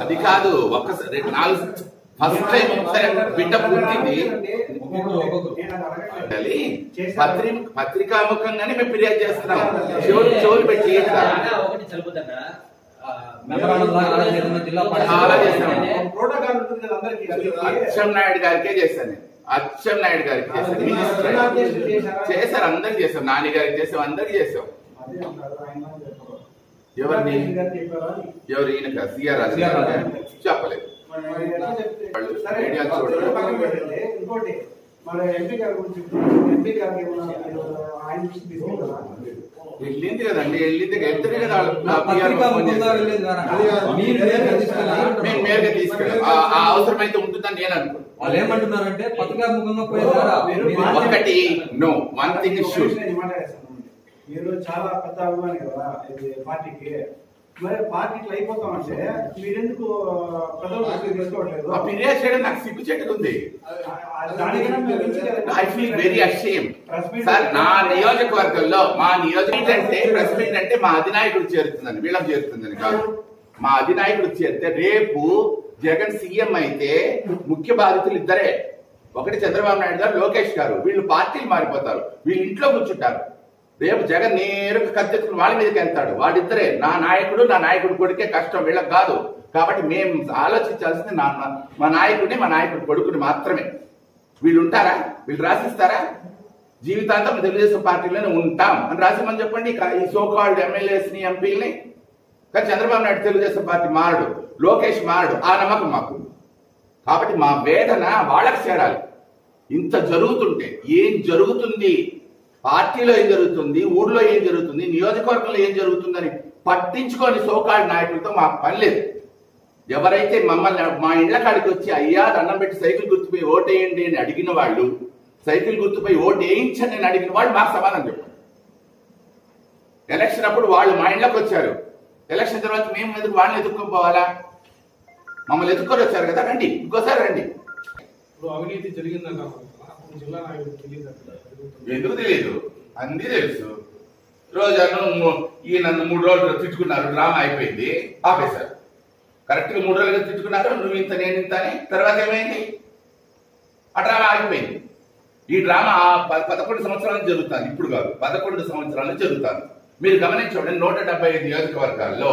అది కాదు ఒక్కసారి 4 ఫస్ట్ టైం ఒకసారి బిడ్డ పుట్టింది పత్రికాముఖంగానే మేము ఫిర్యాదు చేస్తున్నాం. చెవులు పెట్టి అచ్చెన్నాయుడు గారికే చేశాను నేను. అచ్చెన్నాయుడు గారికి చేశాను, చేశారు, అందరికి చేసాం, నాని గారికి చేసాం, అందరికి చేసాం. ఎవరిని ఎవరు ఈయన సిఆర్ రాజు చెప్పలేదు. వెళ్ళింది కదండి, వెళ్ళింది వెళ్తుంది కదా. మేము నేరుగా తీసుకెళ్ళాం. ఆ అవసరమైతే ఉంటుందని నేను అనుకున్నాను. వాళ్ళు ఏమంటున్నారంటే పత్రికాముఖంగా పోయారా ఒకటి no one thing is sure. మీరు చాలా పెద్ద అభిమాని కదా పార్టీకి, మరి పార్టీకి అయిపోతామంటే మీరెందుకు తీసుకోవట్లేదు? ఫిర్యాదు చేయడం నాకు సిగ్గు చెట్టుకుంది. I feel very ashamed sir. నా నియోజకవర్గంలో మా నియోజకవర్గం అంటే ప్రెస్ మీట్ అంటే మా అధినాయకుడు చేరుతుందని, వీళ్ళకి చేరుతుందని కాదు. మా అధినాయకుడు చేరితే రేపు జగన్ సీఎం అయితే ముఖ్య బాధితులు ఇద్దరే. ఒకటి చంద్రబాబు నాయుడు గారు, లోకేష్ గారు. వీళ్ళు పార్టీలు మారిపోతారు, వీళ్ళు ఇంట్లో కూర్చుంటారు. రేపు జగన్ నేరుగా కత్తెత్తుకుని వాళ్ళ మీదకి వెళ్తాడు. వాడిద్దరే నా నాయకుడు, నా నాయకుడు కొడుకే కష్టం, వీళ్ళకి కాదు. కాబట్టి మేము ఆలోచించాల్సింది మా నాయకుడిని, మా నాయకుడి కొడుకుని మాత్రమే. వీళ్ళు ఉంటారా? వీళ్ళు రాసిస్తారా? జీవితాంతం తెలుగుదేశం పార్టీలోనే ఉంటాం అని రాసిమని చెప్పండి ఈ సోకాల్డ్ ఎమ్మెల్యేస్ ని, ఎంపీలని. కానీ చంద్రబాబు నాయుడు తెలుగుదేశం పార్టీ మారడు, లోకేష్ మారడు, ఆ నమ్మకం మాకు. కాబట్టి మా వేదన వాళ్ళకి చేరాలి. ఇంత జరుగుతుంటే ఏం జరుగుతుంది, పార్టీలో ఏం జరుగుతుంది, ఊర్లో ఏం జరుగుతుంది, నియోజకవర్గంలో ఏం జరుగుతుందని పట్టించుకొని సోకాల్డ్ నాయకులతో మాకు పని లేదు. ఎవరైతే మమ్మల్ని మా ఇళ్ల కాడికి వచ్చి అయ్యా దండం పెట్టి సైకిల్ గుర్తుపై ఓటేయండి అని అడిగిన వాళ్ళు, సైకిల్ గుర్తుపై ఓటు వేయించండి అని అడిగిన వాళ్ళు మాకు సమాధానం చెప్పారు. ఎలక్షన్ అప్పుడు వాళ్ళు మా ఇళ్లకు వచ్చారు, ఎలక్షన్ తర్వాత మేము ఎందుకు వాళ్ళని ఎదుర్కొని పోవాలా? మమ్మల్ని ఎదుర్కొని వచ్చారు కదా, రండి ఇంకోసారి రండి. అవినీతి జరిగిందన్న ఎందుకు తెలియదు, అన్నీ తెలుసు. రోజు ఈయన 3 రోజులు తిట్టుకున్నారు, డ్రామా అయిపోయింది, ఆపేశారు. కరెక్ట్ గా 3 రోజులుగా తిట్టుకున్నారు, నువ్వు ఇంత నేను ఇంత అని. తర్వాత ఏమైంది? ఆ డ్రామా ఆగిపోయింది. ఈ డ్రామా 11 సంవత్సరాల నుంచి జరుగుతుంది, ఇప్పుడు కాదు, 11 సంవత్సరాల నుంచి జరుగుతుంది. మీరు గమనించండి, 175 నియోజకవర్గాల్లో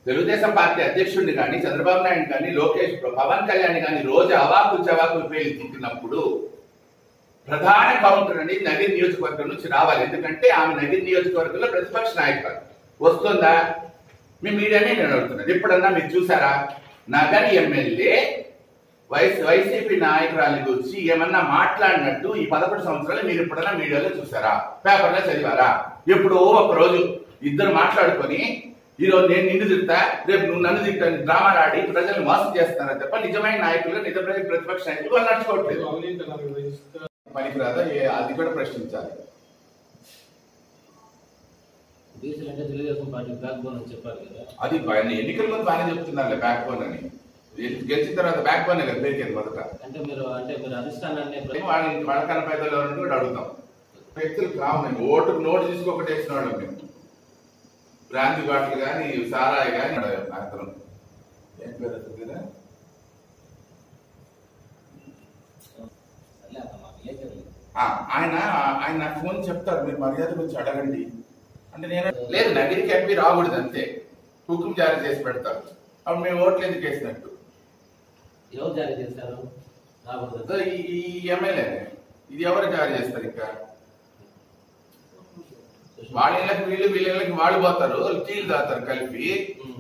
తెలుగుదేశం పార్టీ అధ్యక్షుడిని కానీ, చంద్రబాబు నాయుడు కానీ, లోకేష్, పవన్ కళ్యాణ్ కానీ రోజు అవాకులు చవాకులు పేలి తిట్టినప్పుడు ప్రధాన కౌంటర్ అనేది నగిరి నియోజకవర్గం నుంచి రావాలి. ఎందుకంటే ఆమె నగిరి నియోజకవర్గంలో ప్రతిపక్ష నాయకురాలు. వస్తుందా? మీ మీడియానే నేను అడుగుతున్నాను, ఎప్పుడన్నా మీరు చూసారా నగరి ఎమ్మెల్యే వైసీపీ నాయకురాలి గురించి ఏమన్నా మాట్లాడినట్టు ఈ 11 సంవత్సరాలు మీరు ఎప్పుడన్నా మీడియాలో చూసారా? పేపర్లో చదివారా? ఎప్పుడో ఒక రోజు ఇద్దరు మాట్లాడుకొని ఈరోజు నేను నిన్ను తిట్టా, రేపు నువ్వు నన్ను తిట్టాను, డ్రామాలు ఆడి ప్రజలు మోసం చేస్తున్నారని తప్ప నిజమైన నాయకులుగా నిజ ప్రతిపక్ష నాయకులు వాళ్ళు నడుచుకోవట్లేదు. పనికిరాదా? అది కూడా ప్రశ్నించాలి. అది ఎన్నికల ముందు బాగానే చెప్తున్నారు బ్యాక్ బోన్ అని, గెలిచిన తర్వాత బ్యాక్ బోన్ కదా పేరుకేది మొదట. వాళ్ళకన్నా పేదలు ఎవరంటే కూడా అడుగుతాం. వ్యక్తులు కావాలి, ఓటుకు నోటు తీసుకోకటి వేసిన వాళ్ళం మేము. బ్రాంతి బాటలు కానీ, సారాయి కానీ అతను ఏం పేరు కదా, ఆయన నాకు ఫోన్ చెప్తారు, మీరు మర్యాద గురించి అడగండి అంటే నేను లేదు, నగిరికి ఎంపీ రాకూడదు అంతే, హుకుం జారీ చేసి పెడతారు. అప్పుడు మేము ఓట్లు ఎందుకు వేసినట్టు? ఈ ఎమ్మెల్యే ఇది ఎవరు జారీ చేస్తారు? ఇంకా వాళ్ళ ఇళ్ళకి వీళ్ళు, వీళ్ళ ఇళ్ళకి వాళ్ళు పోతారు, టీలు తాగుతారు, కలిపి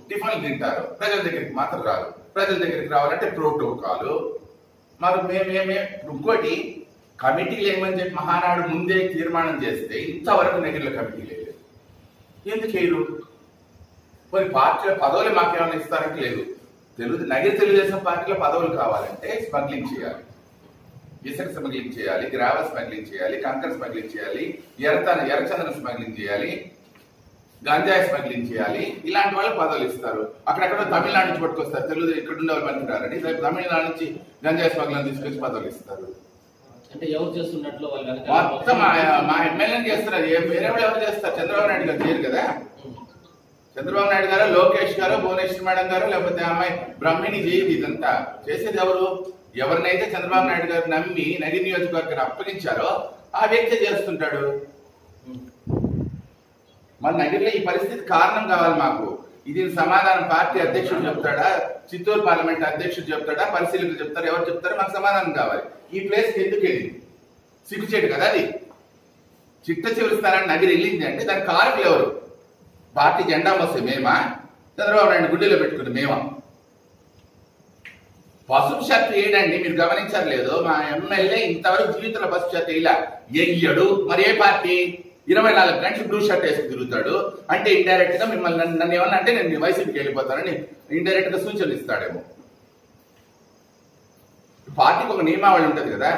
టిఫిన్లు తింటారు, ప్రజల దగ్గరికి మాత్రం రారు. ప్రజల దగ్గరికి రావాలంటే ప్రోటోకాలు. మరి మేమేమే ఇంకోటి కమిటీలు ఏమని చెప్పి మహానాడు ముందే తీర్మానం చేస్తే ఇంతవరకు నగిరిలో కమిటీలు లేదు. ఎందుకు వేయరు? మరి పార్టీలో పదవులు మాకేమైనా ఇస్తారంటే లేదు. నగిరి తెలుగుదేశం పార్టీలో పదవులు కావాలంటే స్మగ్లింగ్ చేయాలి, ఇసుక స్మగ్లింగ్ చేయాలి, గ్రావెల్ స్మగ్లింగ్ చేయాలి, కంకర్ స్మగ్లింగ్ చేయాలి, ఎర్రచందన స్మగ్లింగ్ చేయాలి, గంజాయి స్మగ్లింగ్ చేయాలి. ఇలాంటి వాళ్ళకి పదవులు ఇస్తారు. అక్కడెక్కడ తమిళనాడు నుంచి పట్టుకొస్తారు, తెలుగు ఇక్కడ ఉండే వాళ్ళు పనికిరారని తమిళనాడు నుంచి గంజాయి స్మగ్లింగ్ తీసుకొచ్చి పదవులు ఇస్తారు. అంటే ఎవరు చేస్తున్నట్లు మొత్తం మా ఎమ్మెల్యేని చేస్తున్నారు, వేరే వాళ్ళు ఎవరు చేస్తారు? చంద్రబాబు నాయుడు గారు చేయరు కదా. చంద్రబాబు నాయుడు గారు, లోకేష్ గారు, భువనేశ్వర్ మేడం గారు, లేకపోతే అమ్మాయి బ్రహ్మిణి చేయదు. ఇదంతా చేసేది ఎవరు? ఎవరినైతే చంద్రబాబు నాయుడు గారు నమ్మి నగిరి నియోజకవర్గాన్ని అప్పగించారో ఆ వ్యక్తి చేస్తుంటాడు. మన నగిరిలో ఈ పరిస్థితి కారణం కావాలి మాకు. ఇది సమాధానం పార్టీ అధ్యక్షుడు చెప్తాడా, చిత్తూరు పార్లమెంట్ అధ్యక్షుడు చెప్తాడా, పరిశీలకులు చెప్తారు, ఎవరు చెప్తారో మాకు సమాధానం కావాలి. ఈ ప్లేస్కి ఎందుకు వెళ్ళింది? సిగ్గుచేటు కదా అది. చిట్ట చివరి స్థానాన్ని నగిరి వెళ్ళింది అంటే దానికి కారకులు ఎవరు? పార్టీ జెండా మోస్తే మేమా, చంద్రబాబు నాయుడు గుడ్డీలో పెట్టుకుని మేమా? పసుపు షర్ట్ వేయడండి, మీరు గమనించారు లేదు, మా ఎమ్మెల్యే ఇంతవరకు జీవితంలో పసుపు షర్ట్ వేయలా, ఎయ్యడు. మరి ఏ పార్టీ 24 గంటలు బ్లూ షర్ట్ వేసుకు తిరుగుతాడు అంటే ఇండైరెక్ట్ గా మిమ్మల్ని నన్ను ఏమన్నా అంటే నేను వైసీపీకి వెళ్ళిపోతానని ఇండైరెక్ట్ గా సూచనలు ఇస్తాడేమో. పార్టీకి ఒక నియమావళి ఉంటది కదా.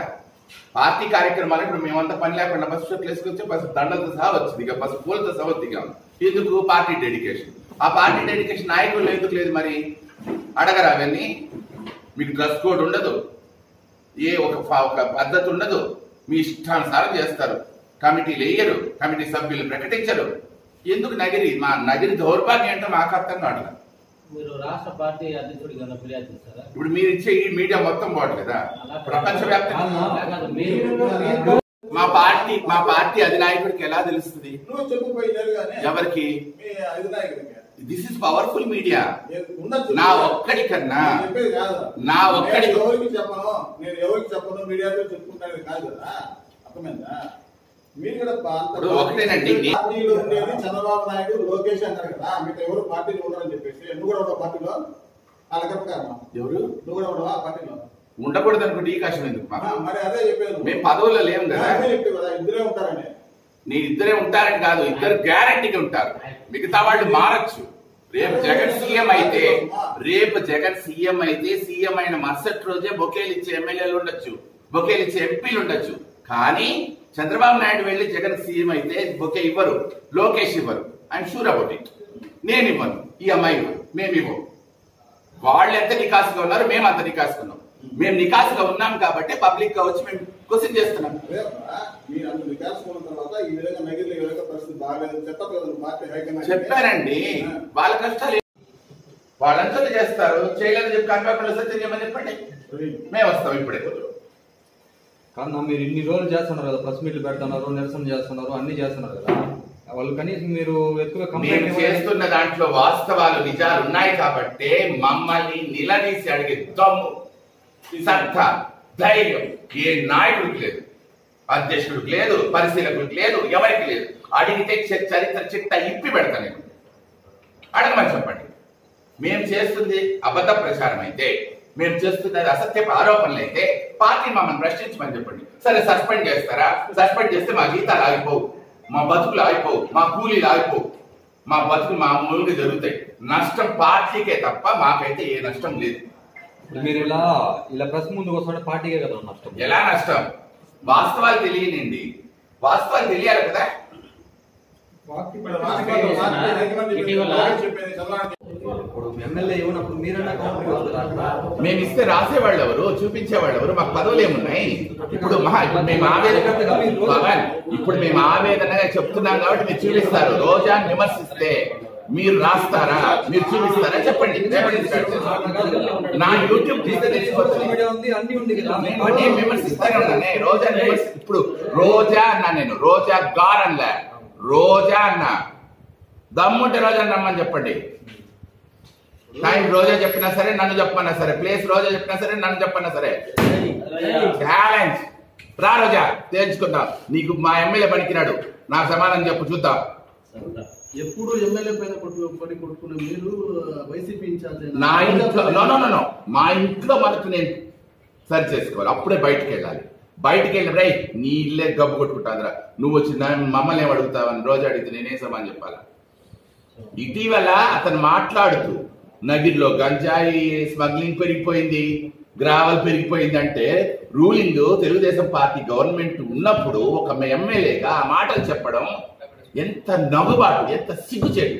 పార్టీ కార్యక్రమాలు ఇప్పుడు మేమంతా పని లేకుండా పసుపు షర్ట్లు వేసుకొచ్చి పసుపు దండలతో సహా వచ్చింది, ఇక పసుపు పూలతో సహా దిగాం. ఎందుకు? Party dedication. ఆ పార్టీ డెడికేషన్ నాయకులు ఎందుకు లేదు? మరి అడగరా అవన్నీ? మీకు డ్రెస్ కోడ్ ఉండదు, ఏ ఒక పద్ధతి ఉండదు, మీ ఇష్టానుసారం చేస్తారు. కమిటీలు వేయరు, కమిటీ సభ్యులు ప్రకటించరు. ఎందుకు నగిరి? మా నగిరి దౌర్భాగ్యం అంటే మాకు అర్థం కాదు. మీరు రాష్ట్ర పార్టీ అధ్యక్షుడికి ఏమైనా ఫిర్యాదు చేస్తారా? ఇప్పుడు మీరు ఇచ్చే ఈ మీడియా మొత్తం పోదు కదా ప్రపంచవ్యాప్తంగా. మా పార్టీ అధినాయకుడికి ఎలా తెలుస్తుంది? ఎవరికి? This is powerful media. నా ఒక్కడి కన్నా నా ఒక్కడి నేను ఎవరికి చెప్పను, మీడియాతో చెప్పుకుంటాను కాదు కదా. అర్థమైందా? మీరు కూడా ఒకటేనండి, పార్టీలో ఉండేది చంద్రబాబు నాయుడు, లోకేష్ అంటారు కదా. మీకు ఎవరు పార్టీలో ఉన్నారని చెప్పేసి నువ్వు కూడా ఉండవు పార్టీలో. ఎవరు? నువ్వు కూడా ఉండవా పార్టీలో? ఉండకూడదు అనుకుంటే ఈ కష్టం ఎందుకు? మరి అదే చెప్పేది. మేము పదవుల్లో లేము కదా. ఇద్దరే ఉంటారని. నేను ఇద్దరే ఉంటారని కాదు, ఇద్దరు గ్యారంటీగా ఉంటారు. మిగతా వాళ్ళు మారచ్చు. రేపు జగన్ సీఎం అయితే సీఎం అయిన మరుసటి రోజే బొకేలు ఇచ్చే ఎమ్మెల్యేలు ఉండొచ్చు, బొకేలు ఇచ్చే ఎంపీలు ఉండొచ్చు. కానీ చంద్రబాబు నాయుడు వెళ్ళి జగన్ సీఎం అయితే బొకే ఇవ్వరు, లోకేష్ ఇవ్వరు. I'm sure about it. నేను ఇవ్వను, ఈ అమ్మాయి ఇవ్వరు, మేము ఇవ్వం. వాళ్ళు ఎంత నికాసుగా ఉన్నారు, మేము అంత నికాసుగా ఉన్నాం. మేము నికాసుగా ఉన్నాం కాబట్టి పబ్లిక్ గా వచ్చి మేము క్వశ్చన్ చేస్తున్నాం. చెప్పారండి, వాళ్ళ కష్టాలు వాళ్ళంతా చేస్తారు. చేయలేదని చెప్పి కన్వర్ట్ సత్యం చేయమని చెప్పండి, మేము వస్తాం ఇప్పుడే. కాదు, మీరు ఇన్ని రోజులు చేస్తున్నారు కదా, ప్రెస్ మీట్లు పెడుతున్నారు, నిరసన చేస్తున్నారు, అన్ని చేస్తున్నారు కదా. వాళ్ళు కనీసం మీరు మేము చేస్తున్న దాంట్లో వాస్తవాలు నిజాలు ఉన్నాయి కాబట్టి మమ్మల్ని నిలదీసి అడిగే దమ్ము, సత్తా, ధైర్యం ఏ నాయకుడికి లేదు, అధ్యక్షుడికి లేదు, పరిశీలకుడికి లేదు, ఎవరికి లేదు. అడిగితే చరిత్ర చిట్ట ఇప్పి పెడతా నేను. అడగమని చెప్పండి. మేము చేస్తుంది అబద్ధ ప్రచారం అయితే, మేము చేస్తున్నది అసత్యపు ఆరోపణలు అయితే పార్టీ మమ్మల్ని ప్రశ్నించమని చెప్పండి. సరే, సస్పెండ్ చేస్తారా? సస్పెండ్ చేస్తే మా జీతాలు ఆగిపోవు, మా బతుకులు ఆగిపోవు, మా కూలీలు ఆగిపోవు, మా బతుకులు మామూలుగా జరుగుతాయి. నష్టం పార్టీకే తప్ప మాకైతే ఏ నష్టం లేదు. మీరు ఇలా ప్రెస్ ముందుకు వస్తుంటే పార్టీకే కదా నష్టం. ఎలా నష్టం? వాస్తవాలు తెలియనండి, వాస్తవాలు తెలియాలి కదా. ఇప్పుడు ఎమ్మెల్యే ఇవ్వనప్పుడు మీరన్నా మేము ఇస్తే రాసేవాళ్ళు ఎవరు, చూపించేవాళ్ళు ఎవరు? మాకు పదవులు ఏమున్నాయి? ఇప్పుడు మేము ఆవేదనగా చెప్తున్నాం కాబట్టి మీరు చూపిస్తారు. రోజా విమర్శిస్తే మీరు రాస్తారా, మీరు చూపిస్తారా? చెప్పండి. నా యూట్యూబ్ తీస్తే తెలిసిపోతుంది. విమర్శిస్తానే ఉన్నానే. రోజా ఇప్పుడు రోజా అన్నా, నేను రోజా గారన్లే, రోజా అన్నా. దమ్ముంటే రోజా రమ్మని చెప్పండి. టైం రోజా చెప్పినా సరే, నన్ను చెప్పన్నా సరే, ప్లేస్ రోజా చెప్పినా సరే, నన్ను చెప్పన్నా సరే. ఛాలెంజ్ రా రోజా, తేల్చుకుందాం. నీకు మా ఎమ్మెల్యే పనికిరాడు, నా సమాధానం చెప్పు, చూద్దాం. ఎప్పుడు ఎమ్మెల్యే పైన పని కొట్టుకునే మీరు వైసీపీ ఇన్ఛార్జ్ నా ఇంట్లో నో మా ఇంట్లో మనకు నేను సరి చేసుకోవాలి, అప్పుడే బయటకు వెళ్ళాలి. బయటకు వెళ్ళి రై నీ ఇల్లే గబ్బు కొట్టుకుంటాదిరా, నువ్వు వచ్చి మమ్మల్ని ఏం అడుగుతావని రోజు అడిగితే నేనేం సమాధానం చెప్పాలా? ఇటీవల అతను మాట్లాడుతూ నగిరిలో గంజాయి స్మగ్లింగ్ పెరిగిపోయింది, గ్రావల్ పెరిగిపోయింది అంటే రూలింగ్ తెలుగుదేశం పార్టీ గవర్నమెంట్ ఉన్నప్పుడు ఒక ఎమ్మెల్యేగా ఆ మాటలు చెప్పడం ఎంత నవ్వుబాటు, ఎంత సిగ్గుచేటు.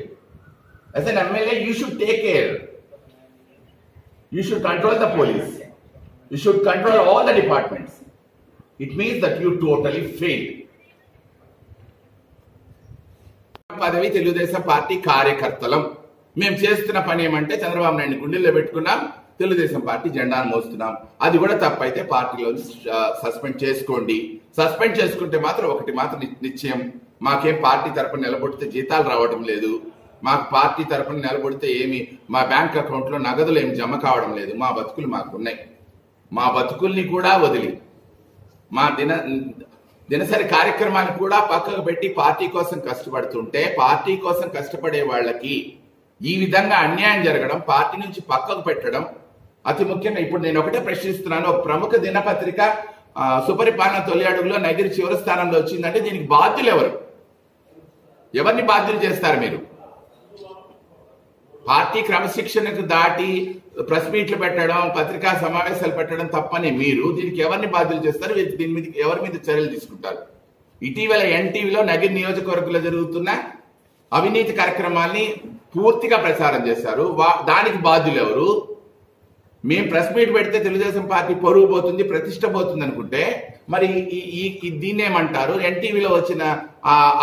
As an MLA you should take care, you should control the police, you should control all the departments. It means that you totally failed. పదవి తెలుగుదేశం పార్టీ కార్యకర్తలం. మేము చేస్తున్న పని ఏమంటే చంద్రబాబు నాయుడు గుండెల్లో పెట్టుకున్నాం, తెలుగుదేశం పార్టీ జెండాను మోస్తున్నాం. అది కూడా తప్పైతే పార్టీలో సస్పెండ్ చేసుకోండి. సస్పెండ్ చేసుకుంటే మాత్రం ఒకటి మాత్రం నిశ్చయం, మాకేం పార్టీ తరపున నిలబడితే జీతాలు రావడం లేదు, మాకు పార్టీ తరపున నిలబడితే ఏమి మా బ్యాంక్ అకౌంట్ లో నగదులు ఏమి జమ కావడం లేదు. మా బతుకులు మాకున్నాయి. మా బతుకుల్ని కూడా వదిలి మా దినసరి కార్యక్రమాన్ని కూడా పక్కకు పెట్టి పార్టీ కోసం కష్టపడుతుంటే, పార్టీ కోసం కష్టపడే వాళ్ళకి ఈ విధంగా అన్యాయం జరగడం, పార్టీ నుంచి పక్కకు పెట్టడం అతి ముఖ్యంగా. ఇప్పుడు నేను ఒకటే ప్రశ్నిస్తున్నాను, ఒక ప్రముఖ దినపత్రిక సుపరిపాలన తొలి అడుగులో నగిరి చివరి స్థానంలో వచ్చిందంటే దీనికి బాధ్యులు ఎవరు? ఎవరిని బాధ్యులు చేస్తారు మీరు? పార్టీ క్రమశిక్షణకు దాటి ప్రెస్ మీట్లు పెట్టడం, పత్రికా సమావేశాలు పెట్టడం తప్పని మీరు దీనికి ఎవరిని బాధ్యులు చేస్తారు? దీని మీద ఎవరి మీద చర్యలు తీసుకుంటారు? ఇటీవల ఎన్టీవీలో నగిరి నియోజకవర్గంలో జరుగుతున్న అవినీతి కార్యక్రమాల్ని పూర్తిగా ప్రచారం చేశారు. దానికి బాధ్యులు ఎవరు? మేము ప్రెస్ మీట్ పెడితే తెలుగుదేశం పార్టీ పరువు పోతుంది, ప్రతిష్ట పోతుంది అనుకుంటే మరి దీన్ని ఏమంటారు? ఎన్టీవీలో వచ్చిన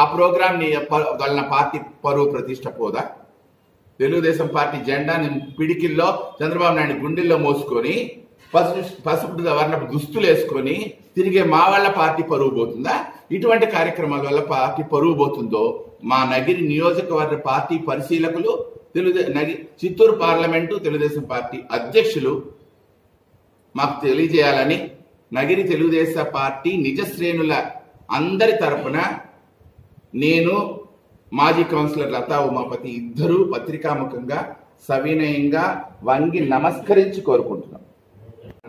ఆ ప్రోగ్రామ్ ని వలన పార్టీ పరువు ప్రతిష్ట పోదా? తెలుగుదేశం పార్టీ జెండాని పిడికిల్లో చంద్రబాబు నాయుడు గుండెల్లో మోసుకొని పసుపు వర్ణపు దుస్తులు వేసుకొని తిరిగే మా వాళ్ళ పార్టీ పరువు పోతుందా? ఇటువంటి కార్యక్రమాల వల్ల పార్టీ పరువు పోతుందో మా నగిరి నియోజకవర్గ పార్టీ పరిశీలకులు, చిత్తూరు పార్లమెంటు తెలుగుదేశం పార్టీ అధ్యక్షులు మాకు తెలియజేయాలని నగిరి తెలుగుదేశం పార్టీ నిజ శ్రేణుల అందరి తరపున నేను, మాజీ కౌన్సిలర్ లతా ఉమాపతి ఇద్దరు పత్రికాముఖంగా సవినయంగా వంగి నమస్కరించి కోరుకుంటున్నాం.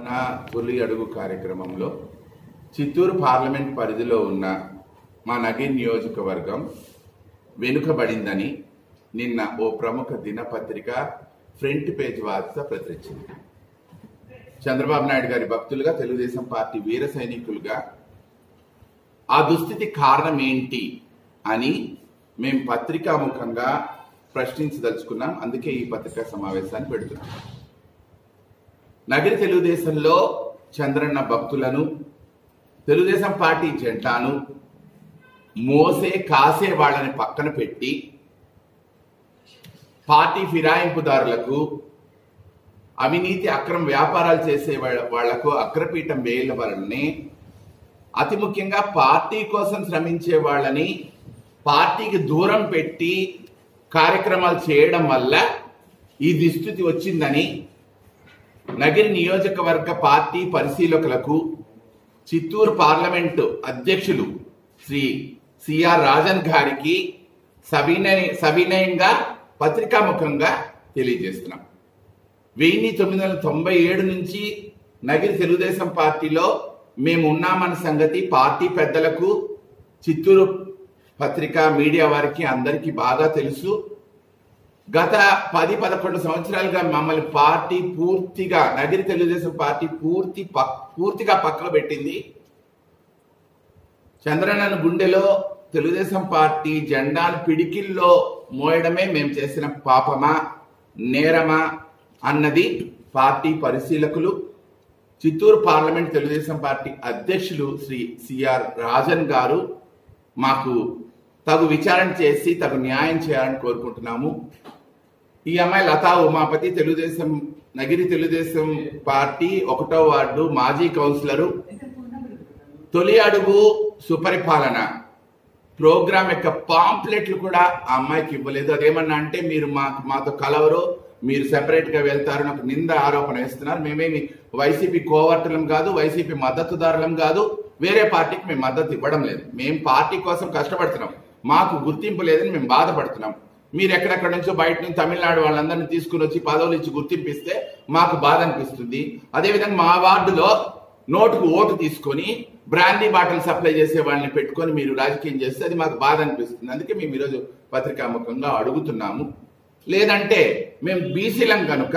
నా తొలి అడుగు కార్యక్రమంలో చిత్తూరు పార్లమెంట్ పరిధిలో ఉన్న మా నగిరి నియోజకవర్గం వెనుకబడిందని నిన్న ఓ ప్రముఖ దినపత్రిక ఫ్రంట్ పేజ్ వార్త ప్రచురించింది. చంద్రబాబు నాయుడు గారి భక్తులుగా, తెలుగుదేశం పార్టీ వీర సైనికులుగా ఆ దుస్థితి కారణం ఏంటి అని మేము పత్రికాముఖంగా ప్రశ్నించదలుచుకున్నాం. అందుకే ఈ పత్రికా సమావేశాన్ని పెడుతున్నాం. నగరి తెలుగుదేశంలో చంద్రన్న భక్తులను, తెలుగుదేశం పార్టీ జెండాను కాసే వాళ్ళని పక్కన పెట్టి పార్టీ ఫిరాయింపుదారులకు, అవినీతి అక్రమ వ్యాపారాలు చేసే వాళ్లకు అగ్రపీఠం వేయల వలనే అతి ముఖ్యంగా పార్టీ కోసం శ్రమించే వాళ్ళని పార్టీకి దూరం పెట్టి కార్యక్రమాలు చేయడం వల్ల ఈ దుస్థితి వచ్చిందని నగిరి నియోజకవర్గ పార్టీ పరిశీలకులకు, చిత్తూరు పార్లమెంటు అధ్యక్షులు శ్రీ సిఆర్ రాజన్ గారికి సవినయంగా పత్రికాముఖంగా తెలియజేస్తున్నాం. 1997 నుంచి నగిరి తెలుగుదేశం పార్టీలో మేము ఉన్నామన్న సంగతి పార్టీ పెద్దలకు, చిత్తూరు పత్రికా మీడియా వారికి అందరికీ బాగా తెలుసు. గత 10-11 సంవత్సరాలుగా మమ్మల్ని పార్టీ పూర్తిగా, నగిరి తెలుగుదేశం పార్టీ పూర్తిగా పక్కన పెట్టింది. చంద్రన్నను గుండెలో తెలుగుదేశం పార్టీ జెండాను పిడికిల్లో మోయడమే మేము చేసిన పాపమా, నేరమా అన్నది పార్టీ పరిశీలకులు, చిత్తూరు పార్లమెంట్ తెలుగుదేశం పార్టీ అధ్యక్షులు శ్రీ సిఆర్ రాజన్ గారు మాకు తగు విచారణ చేసి తగు న్యాయం చేయాలని కోరుకుంటున్నాము. ఈ అమ్మాయి లతా ఉమాపతి నగిరి తెలుగుదేశం పార్టీ 1వ వార్డు మాజీ కౌన్సిలరు. తొలి అడుగు సుపరిపాలన ప్రోగ్రామ్ యొక్క పాంప్లెట్లు కూడా ఆ అమ్మాయికి ఇవ్వలేదు. అదేమన్నా అంటే మీరు మాతో కలవరు, మీరు సెపరేట్ గా వెళ్తారు నాకు నింద ఆరోపణ వేస్తున్నారు. మేమేమి వైసీపీ కోవర్టులం కాదు, వైసీపీ మద్దతుదారులం కాదు, వేరే పార్టీకి మేము మద్దతు ఇవ్వడం లేదు. మేము పార్టీ కోసం కష్టపడుతున్నాం, మాకు గుర్తింపు లేదని మేము బాధపడుతున్నాం. మీరు ఎక్కడెక్కడ నుంచో బయట నుంచి తమిళనాడు వాళ్ళందరినీ తీసుకుని వచ్చి పదవులు ఇచ్చి గుర్తింపిస్తే మాకు బాధ అనిపిస్తుంది. అదేవిధంగా మా వార్డులో నోటుకు ఓటు తీసుకొని బ్రాండీ బాటిల్ సప్లై చేసే వాళ్ళని పెట్టుకొని మీరు రాజకీయం చేస్తే అది మాకు బాధ అనిపిస్తుంది. అందుకే మేము ఈరోజు పత్రికాముఖంగా అడుగుతున్నాము. లేదంటే మేము బీసీలం కనుక,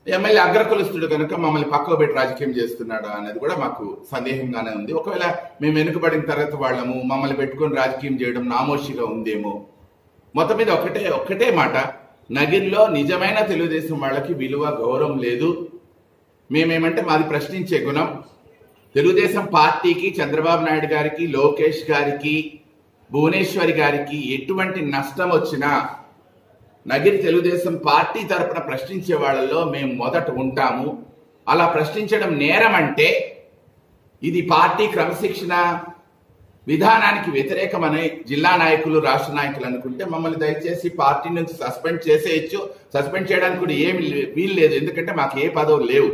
ఎమ్మెల్యే అగ్రకులస్తుడు కనుక మమ్మల్ని పక్కకు పెట్టి రాజకీయం చేస్తున్నాడు అనేది కూడా మాకు సందేహంగానే ఉంది. ఒకవేళ మేము వెనుకబడిన తరగతి వాళ్ళము, మమ్మల్ని పెట్టుకొని రాజకీయం చేయడం నామోషిగా ఉందేమో. మొత్తం మీద ఒక్కటే మాట, నగిరిలో నిజమైన తెలుగుదేశం వాళ్ళకి విలువ, గౌరవం లేదు. మేమేమంటే మాది ప్రశ్నించే గుణం. తెలుగుదేశం పార్టీకి, చంద్రబాబు నాయుడు గారికి, లోకేష్ గారికి భువనేశ్వరి గారికి ఎటువంటి నష్టం వచ్చినా నగిరి తెలుగుదేశం పార్టీ తరపున ప్రశ్నించే వాళ్ళలో మేము మొదట ఉంటాము. అలా ప్రశ్నించడం నేరం అంటే ఇది పార్టీ క్రమశిక్షణ విధానానికి వ్యతిరేకమని జిల్లా నాయకులు రాష్ట్ర నాయకులు అనుకుంటే మమ్మల్ని దయచేసి పార్టీ నుంచి సస్పెండ్ చేసేయచ్చు. సస్పెండ్ చేయడానికి కూడా ఏమి వీలు లేదు, ఎందుకంటే మాకు ఏ పదవులు లేవు.